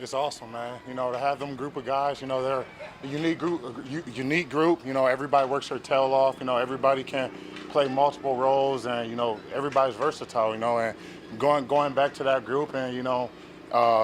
It's awesome, man. You know, to have them group of guys, you know, they're a unique group. You know, everybody works their tail off. You know, everybody can play multiple roles, and you know, everybody's versatile. You know, and going back to that group, and you know,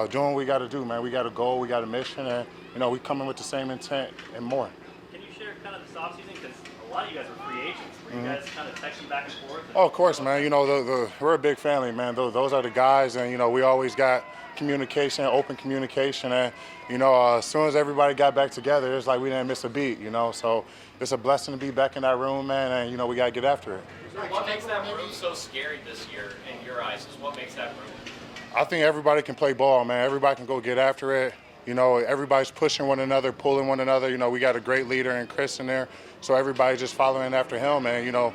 doing what we got to do, man. We got a goal, we got a mission, and you know, we come in with the same intent and more. Can you share kind of this offseason? Because a lot of you guys are free agents. Were you guys kind of texting back and forth? Oh, of course, man. You know, we're a big family, man. Those are the guys, and you know, we always got communication, open communication, and you know, as soon as everybody got back together, it's like we didn't miss a beat. You know, so it's a blessing to be back in that room, man, and you know, we gotta get after it. What makes that room so scary this year in your eyes? Is what makes that room? I think everybody can play ball, man. Everybody can go get after it. You know, everybody's pushing one another, pulling one another. You know, we got a great leader in Chris in there, so everybody's just following after him, and you know,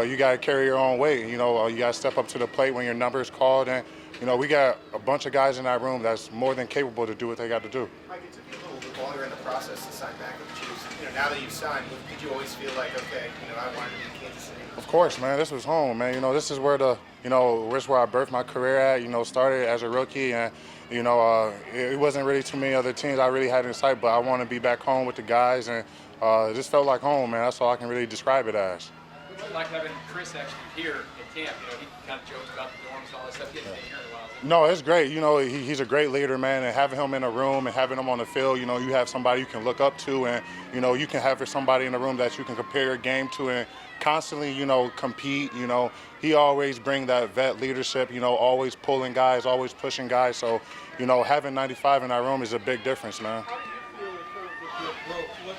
you got to carry your own weight. You know, you got to step up to the plate when your number is called, and you know, we got a bunch of guys in that room that's more than capable to do what they got to do. Mike, it took you a little bit longer in the process to sign back with the Chiefs. You know, now that you've signed, did you always feel like, okay, you know, I wanted to be in Kansas City? Of course, man. This was home, man. You know, this is where this is where I birthed my career at. You know, started as a rookie, and you know, it wasn't really too many other teams I really had in sight, but I want to be back home with the guys, and it just felt like home, man. That's all I can really describe it as. What's it like having Chris actually here at camp? You know, he kind of jokes about the dorms and all that stuff. He hasn't been here in a while. No, it's great. You know, he's a great leader, man, and having him in a room and having him on the field, you know, you have somebody you can look up to, and, you know, you can have somebody in the room that you can compare your game to and constantly, you know, compete. You know, he always bring that vet leadership, you know, always pulling guys, always pushing guys. So, you know, having 95 in our room is a big difference, man. How do you feel in terms of your growth? What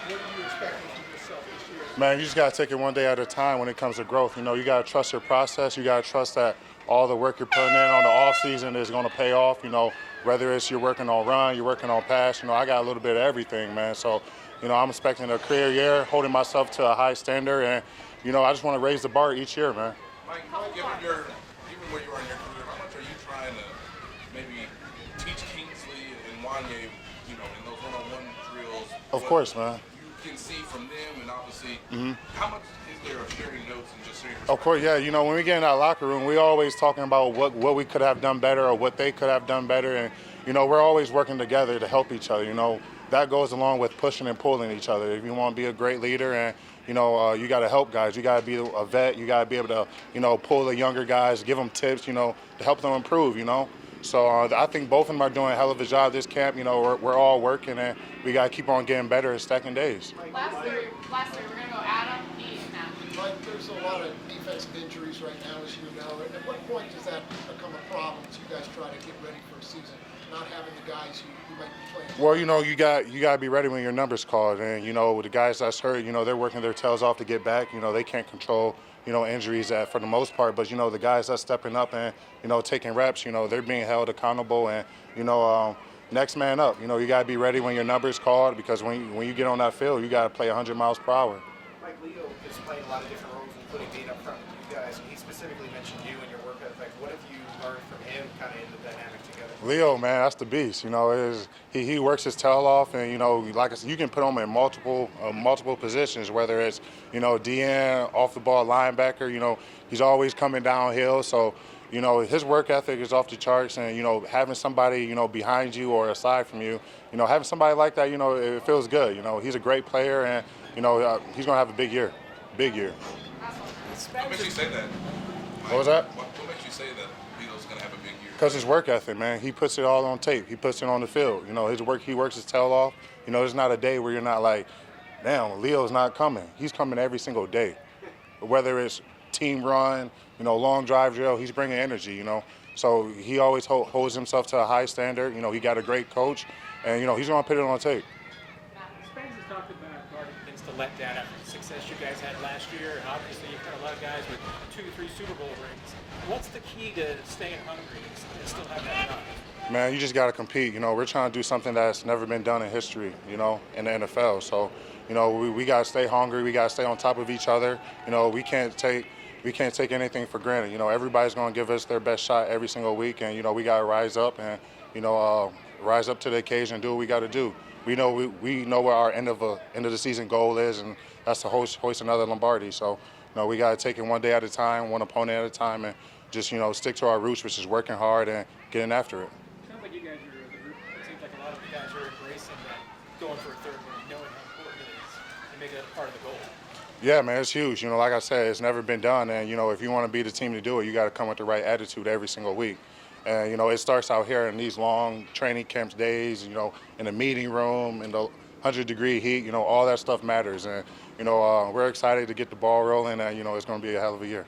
are you expecting from yourself this year? Man, you just got to take it one day at a time when it comes to growth. You know, you got to trust your process. You got to trust that all the work you're putting in on the off season is going to pay off. You know, whether it's you're working on run, you're working on pass. You know, I got a little bit of everything, man. So, you know, I'm expecting a career year, holding myself to a high standard, and you know, I just want to raise the bar each year, man. Mike, given where you are in your career, how much are you trying to maybe teach Kingsley and Wanye, you know, in those one-on-one drills? Of course, man. You can see from them, and obviously, how much is there of sharing notes and just sharing? Of course, yeah. You know, when we get in that locker room, we always talking about what we could have done better or what they could have done better, and you know, we're always working together to help each other. You know, that goes along with pushing and pulling each other. If you want to be a great leader, and you know, you got to help guys. You got to be a vet. You got to be able to, you know, pull the younger guys, give them tips, you know, to help them improve. You know. So I think both of them are doing a hell of a job this camp. You know, we're all working, and we got to keep on getting better and stacking days. Last three, we're going to go Adam, Pete, and Matt. Mike, there's a lot of defensive injuries right now, as you know. At what point does that become a problem as you guys try to get ready for a season, not having the guys who might be playing? Well, you know, you got to be ready when your number's called, and you know, the guys that's hurt, you know, they're working their tails off to get back. You know, they can't control, you know, injuries for the most part, but you know, the guys that's stepping up and you know, taking reps, you know, they're being held accountable, and you know, next man up. You know, you got to be ready when your number's called, because when you get on that field, you got to play 100 miles per hour. Mike, Leo has played a lot of different roles, including being up front with you guys, and he specifically mentioned you and your work ethic. What have you learned from him kind of in the dynamic together? Leo, man, that's the beast. You know, he works his tail off, and you know, like I said, you can put him in multiple positions, whether it's, you know, DN, off the ball linebacker. You know, he's always coming downhill. So, you know, his work ethic is off the charts, and you know, having somebody, you know, behind you or aside from you, you know, having somebody like that, you know, it feels good. You know, he's a great player, and you know, he's gonna have a big year, big year. What makes you say that? What was that? What makes you say that Leo's gonna have a big year? Because his work ethic, man. He puts it all on tape. He puts it on the field. You know, he works his tail off. You know, there's not a day where you're not like, damn, Leo's not coming. He's coming every single day. Whether it's team run, you know, long drive drill, he's bringing energy, you know. So he always holds himself to a high standard. You know, he got a great coach, and, you know, he's going to put it on tape. Spags has talked about guarding against the letdown after the success you guys had last year, and obviously you've got a lot of guys with 2-3 Super Bowl rings. What's the key to staying hungry and still have that drive? Man, you just got to compete. You know, we're trying to do something that's never been done in history, you know, in the NFL. So, you know, we got to stay hungry. We got to stay on top of each other. You know, we can't take anything for granted. You know, everybody's going to give us their best shot every single week, and you know, we got to rise up and, you know, rise up to the occasion and do what we got to do. We know what our end of the season goal is, and that's to hoist another Lombardi. So, you know, we got to take it one day at a time, one opponent at a time, and just, you know, stick to our roots, which is working hard and getting after it. Sounds like you guys are the group that seems going for a third win, knowing how important it is, and make that a part of the goal? Yeah, man, it's huge. You know, like I said, it's never been done. And, you know, if you want to be the team to do it, you got to come with the right attitude every single week. And, you know, it starts out here in these long training camps days, you know, in the meeting room, in the 100-degree heat, you know, all that stuff matters. And, you know, we're excited to get the ball rolling, and, you know, it's going to be a hell of a year.